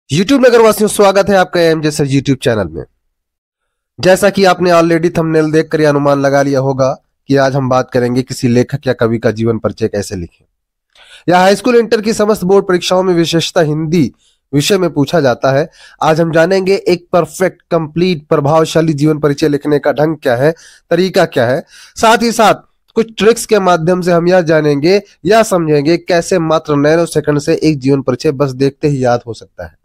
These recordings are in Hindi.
YouTube नगरवासियों, स्वागत है आपका एमजे सर यूट्यूब चैनल में। जैसा कि आपने ऑलरेडी थंबनेल देखकर यह अनुमान लगा लिया होगा कि आज हम बात करेंगे किसी लेखक या कवि का जीवन परिचय कैसे लिखें। यह हाई स्कूल इंटर की समस्त बोर्ड परीक्षाओं में विशेषतः हिंदी विषय में पूछा जाता है। आज हम जानेंगे एक परफेक्ट, कंप्लीट, प्रभावशाली जीवन परिचय लिखने का ढंग क्या है, तरीका क्या है। साथ ही साथ कुछ ट्रिक्स के माध्यम से हम यह जानेंगे या समझेंगे कैसे मात्र नैनो सेकंड से एक जीवन परिचय बस देखते ही याद हो सकता है।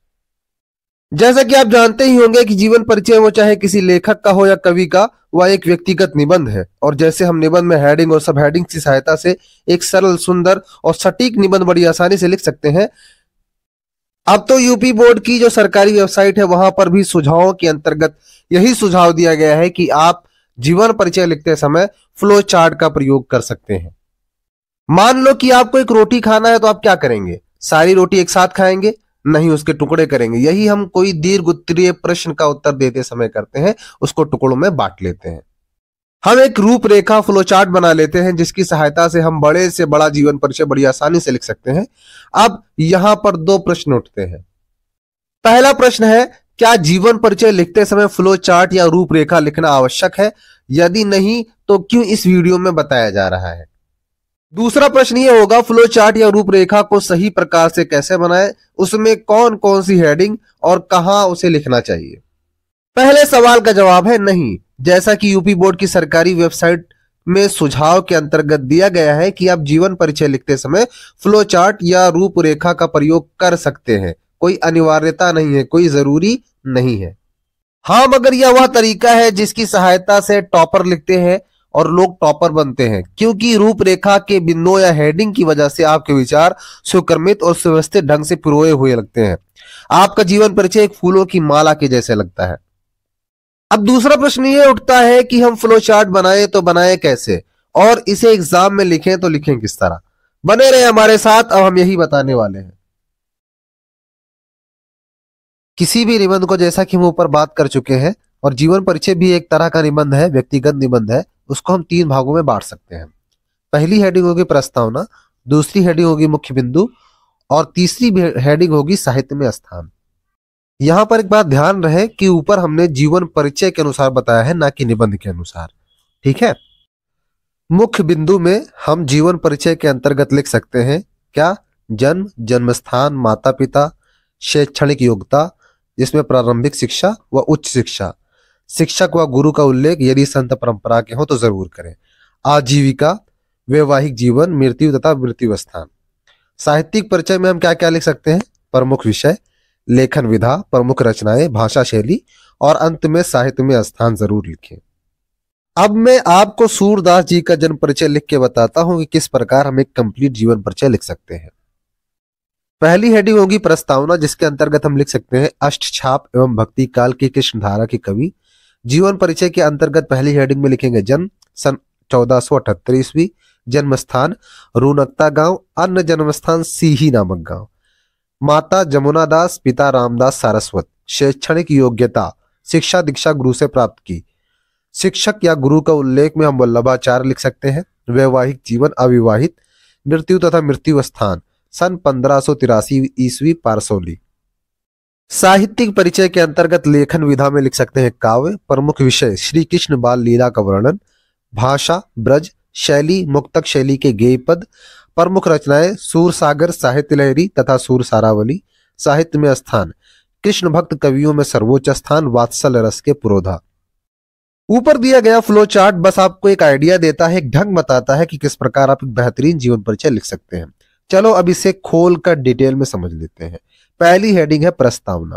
जैसा कि आप जानते ही होंगे कि जीवन परिचय वो चाहे किसी लेखक का हो या कवि का, वह एक व्यक्तिगत निबंध है। और जैसे हम निबंध में हेडिंग और सब हेडिंग की सहायता से एक सरल, सुंदर और सटीक निबंध बड़ी आसानी से लिख सकते हैं। अब तो यूपी बोर्ड की जो सरकारी वेबसाइट है वहां पर भी सुझावों के अंतर्गत यही सुझाव दिया गया है कि आप जीवन परिचय लिखते समय फ्लो चार्ट का प्रयोग कर सकते हैं। मान लो कि आपको एक रोटी खाना है, तो आप क्या करेंगे? सारी रोटी एक साथ खाएंगे? नहीं, उसके टुकड़े करेंगे। यही हम कोई दीर्घ उत्तरीय प्रश्न का उत्तर देते समय करते हैं, उसको टुकड़ों में बांट लेते हैं। हम एक रूपरेखा, फ्लो चार्ट बना लेते हैं जिसकी सहायता से हम बड़े से बड़ा जीवन परिचय बड़ी आसानी से लिख सकते हैं। अब यहां पर दो प्रश्न उठते हैं। पहला प्रश्न है, क्या जीवन परिचय लिखते समय फ्लो चार्ट या रूपरेखा लिखना आवश्यक है? यदि नहीं तो क्यों इस वीडियो में बताया जा रहा है? दूसरा प्रश्न यह होगा, फ्लो चार्ट या रूपरेखा को सही प्रकार से कैसे बनाएं, उसमें कौन कौन सी हेडिंग और कहां उसे लिखना चाहिए? पहले सवाल का जवाब है नहीं। जैसा कि यूपी बोर्ड की सरकारी वेबसाइट में सुझाव के अंतर्गत दिया गया है कि आप जीवन परिचय लिखते समय फ्लो चार्ट या रूपरेखा का प्रयोग कर सकते हैं। कोई अनिवार्यता नहीं है, कोई जरूरी नहीं है। हाँ, मगर यह वह तरीका है जिसकी सहायता से टॉपर लिखते हैं और लोग टॉपर बनते हैं, क्योंकि रूपरेखा के बिंदुओं या हेडिंग की वजह से आपके विचार सुक्रमित और सुव्यवस्थित ढंग से पिरोए हुए लगते हैं। आपका जीवन परिचय एक फूलों की माला के जैसे लगता है। अब दूसरा प्रश्न ये उठता है कि हम फ्लो चार्ट बनाए तो बनाए कैसे, और इसे एग्जाम में लिखें तो लिखें किस तरह? बने रहे हमारे साथ, अब हम यही बताने वाले हैं। किसी भी निबंध को, जैसा कि हम ऊपर बात कर चुके हैं, और जीवन परिचय भी एक तरह का निबंध है, व्यक्तिगत निबंध है, उसको हम तीन भागों में बांट सकते हैं। पहली हेडिंग होगी प्रस्तावना, दूसरी हेडिंग होगी मुख्य बिंदु, और तीसरी हेडिंग होगी साहित्य में स्थान। यहां पर एक बात ध्यान रहे कि ऊपर हमने जीवन परिचय के अनुसार बताया है, ना कि निबंध के अनुसार। ठीक है। मुख्य बिंदु में हम जीवन परिचय के अंतर्गत लिख सकते हैं क्या? जन्म, जन्मस्थान, माता पिता, शैक्षणिक योग्यता जिसमें प्रारंभिक शिक्षा व उच्च शिक्षा, शिक्षक व गुरु का उल्लेख यदि संत परंपरा के हो तो जरूर करें, आजीविका, वैवाहिक जीवन, मृत्यु तथा मृत्यु स्थान। साहित्यिक परिचय में हम क्या क्या लिख सकते हैं? प्रमुख विषय, लेखन विधा, प्रमुख रचनाएं, भाषा शैली, और अंत में साहित्य में स्थान जरूर लिखें। अब मैं आपको सूरदास जी का जन्म परिचय लिख के बताता हूं कि किस प्रकार हम एक कंप्लीट जीवन परिचय लिख सकते हैं। पहली हेडिंग होगी प्रस्तावना, जिसके अंतर्गत हम लिख सकते हैं अष्टछाप एवं भक्ति काल की कृष्ण धारा के कवि। जीवन परिचय के अंतर्गत पहली हेडिंग में लिखेंगे जन्म, सन 1478 ईस्वी, जन्म स्थान रूनकता गांव, अन्य जन्म स्थान सीही नामक गांव, माता जमुना दास, पिता रामदास सारस्वत, शैक्षणिक योग्यता शिक्षा दीक्षा गुरु से प्राप्त की, शिक्षक या गुरु का उल्लेख में हम वल्लभाचार्य लिख सकते हैं, वैवाहिक जीवन अविवाहित, मृत्यु तथा मृत्यु स्थान सन 1583 ईस्वी पारसौली। साहित्यिक परिचय के अंतर्गत लेखन विधा में लिख सकते हैं काव्य, प्रमुख विषय श्री कृष्ण बाल लीला का वर्णन, भाषा ब्रज, शैली मुक्तक शैली के गेय पद, प्रमुख रचनाएं सूर सागर, साहित्य लहरी तथा सूर सारावली, साहित्य में स्थान कृष्ण भक्त कवियों में सर्वोच्च स्थान वात्सल रस के पुरोधा। ऊपर दिया गया फ्लो चार्ट बस आपको एक आइडिया देता है, एक ढंग बताता है कि किस प्रकार आप एक बेहतरीन जीवन परिचय लिख सकते हैं। चलो अब इसे खोल कर डिटेल में समझ लेते हैं। पहली हेडिंग है प्रस्तावना,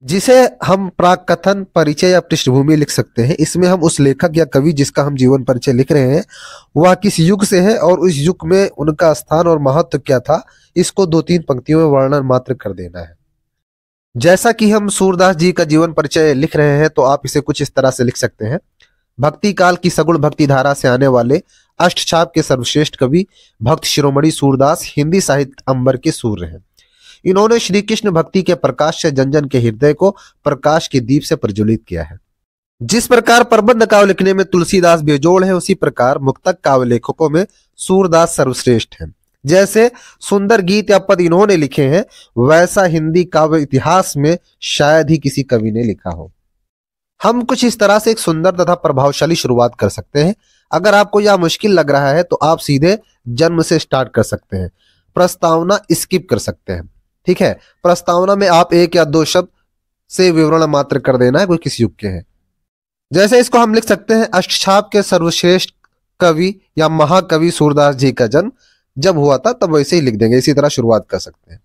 जिसे हम प्राक कथन, परिचय या पृष्ठभूमि लिख सकते हैं। इसमें हम उस लेखक या कवि जिसका हम जीवन परिचय लिख रहे हैं वह किस युग से है और उस युग में उनका स्थान और महत्व क्या था, इसको 2-3 पंक्तियों में वर्णन मात्र कर देना है। जैसा कि हम सूरदास जी का जीवन परिचय लिख रहे हैं तो आप इसे कुछ इस तरह से लिख सकते हैं। भक्ति काल की सगुण भक्ति धारा से आने वाले अष्टछाप के सर्वश्रेष्ठ कवि भक्त शिरोमणि सूरदास हिंदी साहित्य अंबर के सूर्य हैं। इन्होंने श्री कृष्ण भक्ति के प्रकाश से जन जन के हृदय को प्रकाश के दीप से प्रज्वलित किया है। जिस प्रकार प्रबंध काव्य लिखने में तुलसीदास बेजोड़ है, उसी प्रकार मुक्तक काव्य लेखकों में सूरदास सर्वश्रेष्ठ हैं। जैसे सुंदर गीत या पद इन्होंने लिखे हैं, वैसा हिंदी काव्य इतिहास में शायद ही किसी कवि ने लिखा हो। हम कुछ इस तरह से एक सुंदर तथा प्रभावशाली शुरुआत कर सकते हैं। अगर आपको यह मुश्किल लग रहा है तो आप सीधे जन्म से स्टार्ट कर सकते हैं, प्रस्तावना स्किप कर सकते हैं। ठीक है, प्रस्तावना में आप एक या दो शब्द से विवरण मात्र कर देना है, कोई किस युग के हैं। जैसे इसको हम लिख सकते हैं, अष्टछाप के सर्वश्रेष्ठ कवि या महाकवि सूरदास जी का जन्म जब हुआ था, तब वैसे ही लिख देंगे, इसी तरह शुरुआत कर सकते हैं।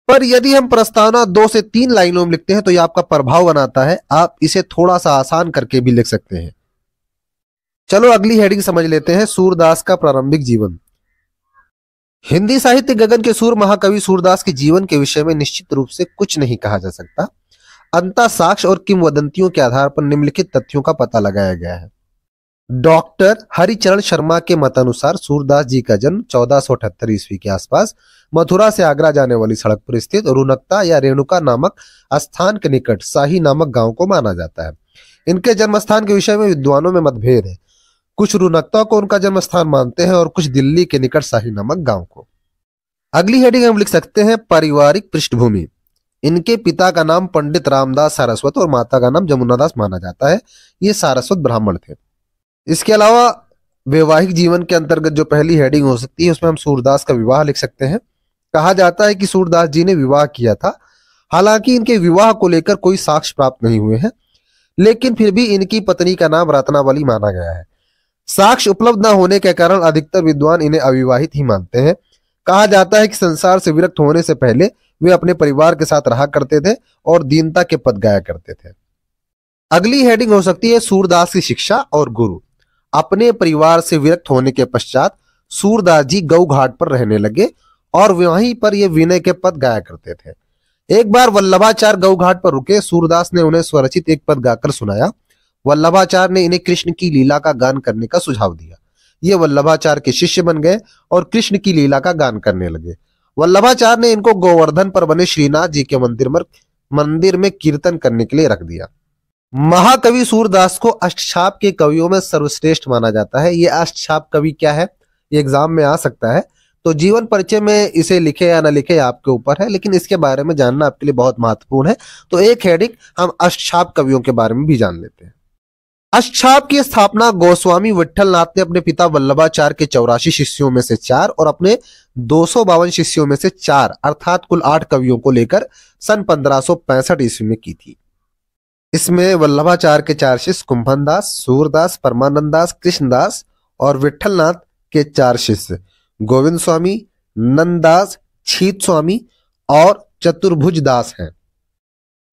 पर यदि हम प्रस्तावना 2 से 3 लाइनों में लिखते हैं तो यह आपका प्रभाव बनाता है। आप इसे थोड़ा सा आसान करके भी लिख सकते हैं। चलो अगली हेडिंग समझ लेते हैं, सूरदास का प्रारंभिक जीवन। हिंदी साहित्य गगन के सूर महाकवि सूरदास के जीवन के विषय में निश्चित रूप से कुछ नहीं कहा जा सकता। अंततः साक्ष्य और किंवदंतियों के आधार पर निम्नलिखित तथ्यों का पता लगाया गया है। डॉक्टर हरिचरण शर्मा के मतानुसार सूरदास जी का जन्म 1478 ईस्वी के आसपास मथुरा से आगरा जाने वाली सड़क पर स्थित रुनकता या रेणुका नामक स्थान के निकट शाही नामक गांव को माना जाता है। इनके जन्म स्थान के विषय में विद्वानों में मतभेद है। कुछ रुनकता को उनका जन्म स्थान मानते हैं और कुछ दिल्ली के निकट शाही नामक गांव को। अगली हेडिंग हम लिख सकते हैं, पारिवारिक पृष्ठभूमि। इनके पिता का नाम पंडित रामदास सारस्वत और माता का नाम जमुनादास माना जाता है। ये सारस्वत ब्राह्मण थे। इसके अलावा वैवाहिक जीवन के अंतर्गत जो पहली हेडिंग हो सकती है, उसमें हम सूरदास का विवाह लिख सकते हैं। कहा जाता है कि सूरदास जी ने विवाह किया था। हालांकि इनके विवाह को लेकर कोई साक्ष्य प्राप्त नहीं हुए हैं, लेकिन फिर भी इनकी पत्नी का नाम रत्नावली माना गया है। साक्ष्य उपलब्ध न होने के कारण अधिकतर विद्वान इन्हें अविवाहित ही मानते हैं। कहा जाता है कि संसार से विरक्त होने से पहले वे अपने परिवार के साथ रहा करते थे और दीनता के पद गाया करते थे। अगली हेडिंग हो सकती है, सूरदास की शिक्षा और गुरु। अपने परिवार से विरक्त होने के पश्चात सूरदास जी गौ घाट पर रहने लगे और वहीं पर ये विनय के पद गाया करते थे। एक बार वल्लभाचार्य गौ घाट पर रुके। सूरदास ने उन्हें स्वरचित एक पद गाकर सुनाया। वल्लभाचार्य ने इन्हें कृष्ण की लीला का गान करने का सुझाव दिया। ये वल्लभाचार्य के शिष्य बन गए और कृष्ण की लीला का गान करने लगे। वल्लभाचार्य ने इनको गोवर्धन पर बने श्रीनाथ जी के मंदिर में कीर्तन करने के लिए रख दिया। महाकवि सूरदास को अष्टछाप के कवियों में सर्वश्रेष्ठ माना जाता है। ये अष्टछाप कवि क्या है, ये एग्जाम में आ सकता है, तो जीवन परिचय में इसे लिखे या ना लिखे आपके ऊपर है, लेकिन इसके बारे में जानना आपके लिए बहुत महत्वपूर्ण है। तो एक हेडिंग हम अष्टछाप कवियों के बारे में भी जान लेते हैं। अष्टछाप की स्थापना गोस्वामी विट्ठलनाथ ने अपने पिता वल्लभाचार्य के 84 शिष्यों में से 4 और अपने 252 शिष्यों में से 4 अर्थात कुल 8 कवियों को लेकर सन 1565 ईस्वी में की थी। इसमें वल्लभाचार्य के 4 शिष्य कुंभनदास, सूरदास, परमानंददास, कृष्णदास और विट्ठलनाथ के 4 शिष्य गोविंद स्वामी, नंददास, छीत स्वामी और चतुर्भुज दास हैं।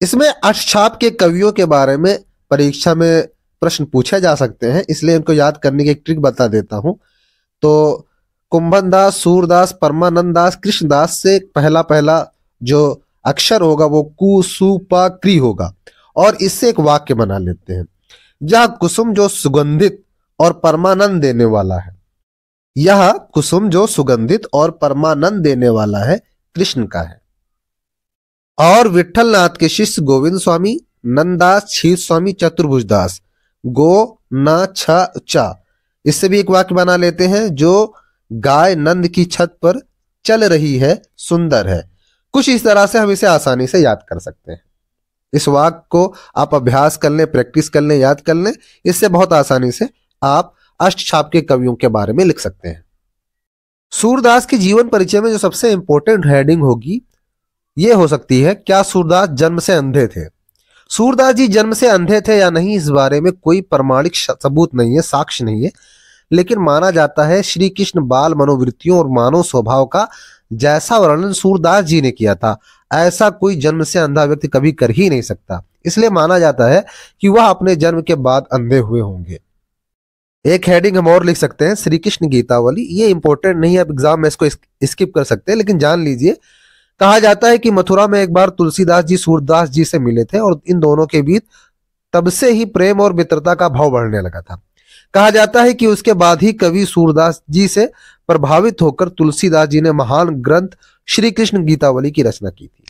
इसमें अष्टछाप के कवियों के बारे में परीक्षा में प्रश्न पूछे जा सकते हैं, इसलिए इनको याद करने की एक ट्रिक बता देता हूं। तो कुंभनदास, सूरदास, परमानंददास, कृष्णदास से पहला जो अक्षर होगा वो कु सु प क्री होगा और इससे एक वाक्य बना लेते हैं। यह कुसुम जो सुगंधित और परमानंद देने वाला है, यह कुसुम जो सुगंधित और परमानंद देने वाला है कृष्ण का है। और विट्ठलनाथ के शिष्य गोविंद स्वामी, नंददास, छीत स्वामी, चतुर्भुज दास, गो न छ चा, इससे भी एक वाक्य बना लेते हैं। जो गाय नंद की छत पर चल रही है सुंदर है। कुछ इस तरह से हम इसे आसानी से याद कर सकते हैं। इस वाक्य को आप अभ्यास कर लें, प्रैक्टिस कर लें, याद कर लें, इससे बहुत आसानी से आप अष्टछाप के कवियों के बारे में लिख सकते हैं। सूरदास के जीवन परिचय में जो सबसे इंपॉर्टेंट हेडिंग होगी ये हो सकती है, क्या सूरदास जन्म से अंधे थे। सूरदास जी जन्म से अंधे थे या नहीं, इस बारे में कोई प्रमाणिक सबूत नहीं है, साक्ष्य नहीं है, लेकिन माना जाता है श्री कृष्ण बाल मनोवृत्तियों और मानव स्वभाव का जैसा वर्णन सूरदास जी ने किया था, ऐसा कोई जन्म से अंधा व्यक्ति कभी कर ही नहीं सकता। इसलिए माना जाता है कि वह अपने जन्म के बाद अंधे हुए होंगे। एक हेडिंग हम और लिख सकते हैं, श्री कृष्ण गीतावली। ये इंपॉर्टेंट नहीं है, अब एग्जाम में इसको स्किप कर सकते हैं, लेकिन जान लीजिए। कहा जाता है कि मथुरा में एक बार तुलसीदास जी सूरदास जी से मिले थे और इन दोनों के बीच तब से ही प्रेम और मित्रता का भाव बढ़ने लगा था। कहा जाता है कि उसके बाद ही कवि सूरदास जी से प्रभावित होकर तुलसीदास जी ने महान ग्रंथ श्री कृष्ण गीतावली की रचना की थी।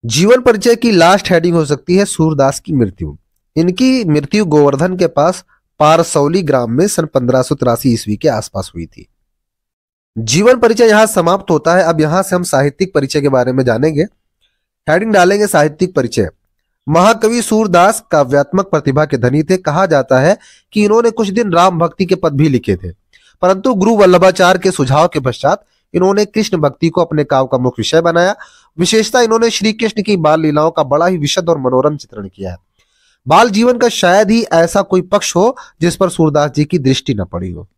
जीवन परिचय की लास्ट हेडिंग हो सकती है, सूरदास की मृत्यु। इनकी मृत्यु गोवर्धन के पास पारसौली ग्राम में सन 1583 ईस्वी के आसपास हुई थी। जीवन परिचय यहाँ समाप्त होता है। अब यहाँ से हम साहित्यिक परिचय के बारे में जानेंगे। हेडिंग डालेंगे साहित्यिक परिचय। महाकवि सूरदास काव्यात्मक प्रतिभा के धनी थे। कहा जाता है कि इन्होंने कुछ दिन राम भक्ति के पद भी लिखे थे, परंतु गुरु वल्लभाचार्य के सुझाव के पश्चात इन्होंने कृष्ण भक्ति को अपने काव्य का मुख्य विषय बनाया। विशेषता, इन्होंने श्री कृष्ण की बाल लीलाओं का बड़ा ही विशद और मनोरम चित्रण किया है। बाल जीवन का शायद ही ऐसा कोई पक्ष हो जिस पर सूरदास जी की दृष्टि न पड़ी हो।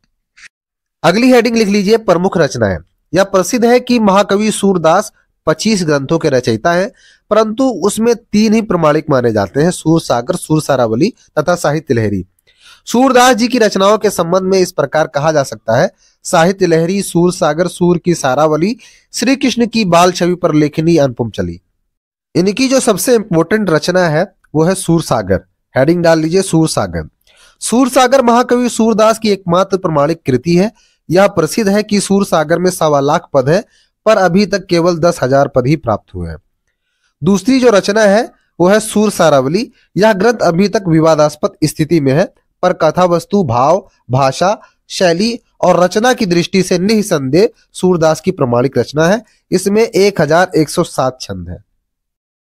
अगली हेडिंग लिख लीजिए प्रमुख रचनाएं। यह प्रसिद्ध है कि महाकवि सूरदास 25 ग्रंथों के रचयिता हैं, परंतु उसमें 3 ही प्रमाणिक माने जाते हैं, सूरसागर, सुरसारावली तथा साहित्य लहरी। सूरदास जी की रचनाओं के संबंध में इस प्रकार कहा जा सकता है: साहित्य लहरी, सूरसागर, सूर की सारावली, श्री कृष्ण की बाल छवि पर लेखनी अनुपम चली। इनकी जो सबसे इंपॉर्टेंट रचना है वो है सूरसागर। हेडिंग डाल लीजिए सूरसागर। सूरसागर महाकवि सूरदास की एकमात्र प्रमाणिक कृति है। यह प्रसिद्ध है कि सूरसागर में 1.25 लाख पद है, पर अभी तक केवल 10,000 पद ही प्राप्त हुए हैं। दूसरी जो रचना है वो है सुरसारावली। यह ग्रंथ अभी तक विवादास्पद स्थिति में है, पर कथा वस्तु, भाव, भाषा, शैली और रचना की दृष्टि से निसंदेह सूरदास की प्रमाणिक रचना है। इसमें 1107 छंद है।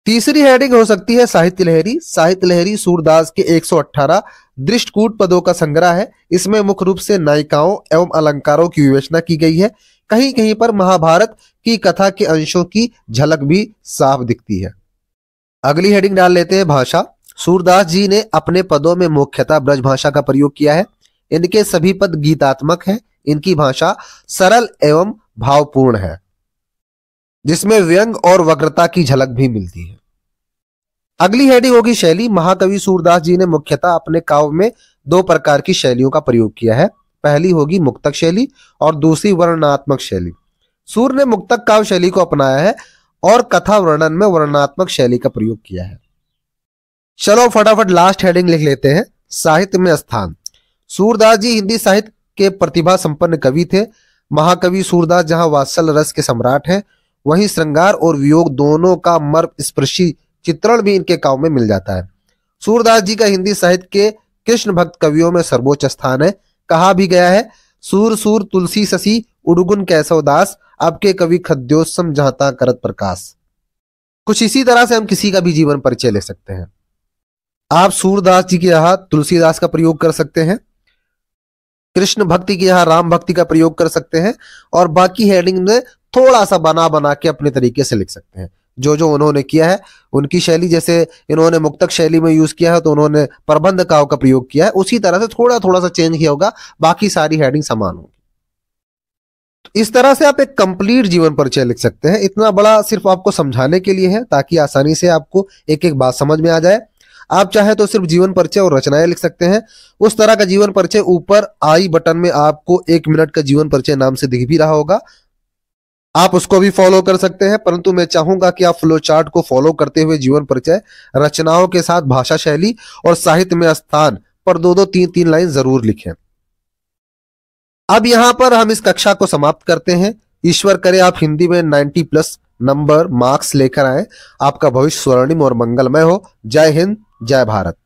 तीसरी हेडिंग हो सकती है साहित्य लहरी। साहित्य लहरी सूरदास के 118 दृष्टकूट पदों का संग्रह है। इसमें मुख्य रूप से नायिकाओं एवं अलंकारों की विवेचना की गई है। कहीं कहीं पर महाभारत की कथा के अंशों की झलक भी साफ दिखती है। अगली हेडिंग डाल लेते हैं भाषा। सूरदास जी ने अपने पदों में मुख्यतः ब्रज भाषा का प्रयोग किया है। इनके सभी पद गीतात्मक हैं। इनकी भाषा सरल एवं भावपूर्ण है, जिसमें व्यंग और वक्रता की झलक भी मिलती है। अगली हेडिंग होगी शैली। महाकवि सूरदास जी ने मुख्यतः अपने काव्य में 2 प्रकार की शैलियों का प्रयोग किया है। पहली होगी मुक्तक शैली और दूसरी वर्णनात्मक शैली। सूर ने मुक्तक काव्य शैली को अपनाया है और कथा वर्णन में वर्णनात्मक शैली का प्रयोग किया है। चलो फटाफट लास्ट हेडिंग लिख लेते हैं साहित्य में स्थान। सूरदास जी हिंदी साहित्य के प्रतिभा संपन्न कवि थे। महाकवि सूरदास जहां वात्सल्य रस के सम्राट हैं, वहीं श्रृंगार और वियोग दोनों का मर्म स्पर्शी चित्रण भी इनके काव्य में मिल जाता है। सूरदास जी का हिंदी साहित्य के कृष्ण भक्त कवियों में सर्वोच्च स्थान है। कहा भी गया है, सूर सूर तुलसी ससी उड़गुन कैसव दास, आपके कवि खद्योत्सम जहां करत प्रकाश। कुछ इसी तरह से हम किसी का भी जीवन परिचय ले सकते हैं। आप सूरदास जी के यहाँ तुलसीदास का प्रयोग कर सकते हैं, कृष्ण भक्ति के यहाँ राम भक्ति का प्रयोग कर सकते हैं, और बाकी हेडिंग में थोड़ा सा बना बना के अपने तरीके से लिख सकते हैं। जो जो उन्होंने किया है उनकी शैली, जैसे इन्होंने मुक्तक शैली में यूज किया है तो उन्होंने प्रबंध काव्य का प्रयोग किया है, उसी तरह से थोड़ा थोड़ा सा चेंज किया होगा, बाकी सारी हेडिंग समान होगी। तो इस तरह से आप एक कंप्लीट जीवन परिचय लिख सकते हैं। इतना बड़ा सिर्फ आपको समझाने के लिए है, ताकि आसानी से आपको एक एक बात समझ में आ जाए। आप चाहे तो सिर्फ जीवन परिचय और रचनाएं लिख सकते हैं। उस तरह का जीवन परिचय ऊपर आई बटन में आपको 1 मिनट का जीवन परिचय नाम से दिख भी रहा होगा, आप उसको भी फॉलो कर सकते हैं। परंतु मैं चाहूंगा कि आप फ्लो चार्ट को फॉलो करते हुए जीवन परिचय, रचनाओं के साथ भाषा शैली और साहित्य में स्थान पर 2-2, 3-3 लाइन जरूर लिखें। अब यहां पर हम इस कक्षा को समाप्त करते हैं। ईश्वर करे आप हिंदी में 90+ नंबर मार्क्स लेकर आए। आपका भविष्य स्वर्णिम और मंगलमय हो। जय हिंद, जय भारत।